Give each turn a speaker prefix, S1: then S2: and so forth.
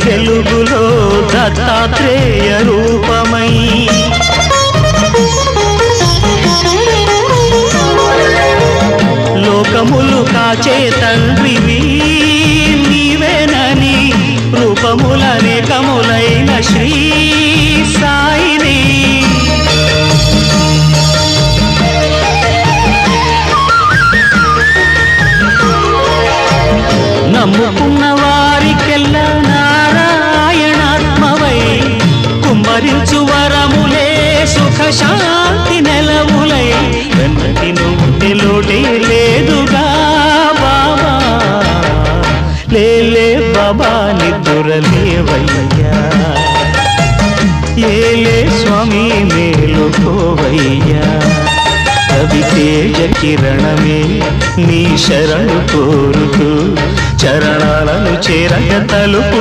S1: వెలుగులో దత్తాత్రేయ రూపమై లోకములు కాచే తండ్రివి నీవేనని రూపములనేకములైన శ్రీ సాయిని నమ్ముకున్న వారికెల్లా నారాయణాత్మవై కుమ్మరించు వరములే సుఖ శాంతి నెలవులై వెన్నటి నుండి లోటే లేదుగా బాబా లేలే బాబా నిద్దురలేవయ్యా ఏలే స్వామి మేలుకోవయ్యా కవి తేజ కిరణమే నీ శరణు కోరుతూ చరణాలను చేరగ తలుపు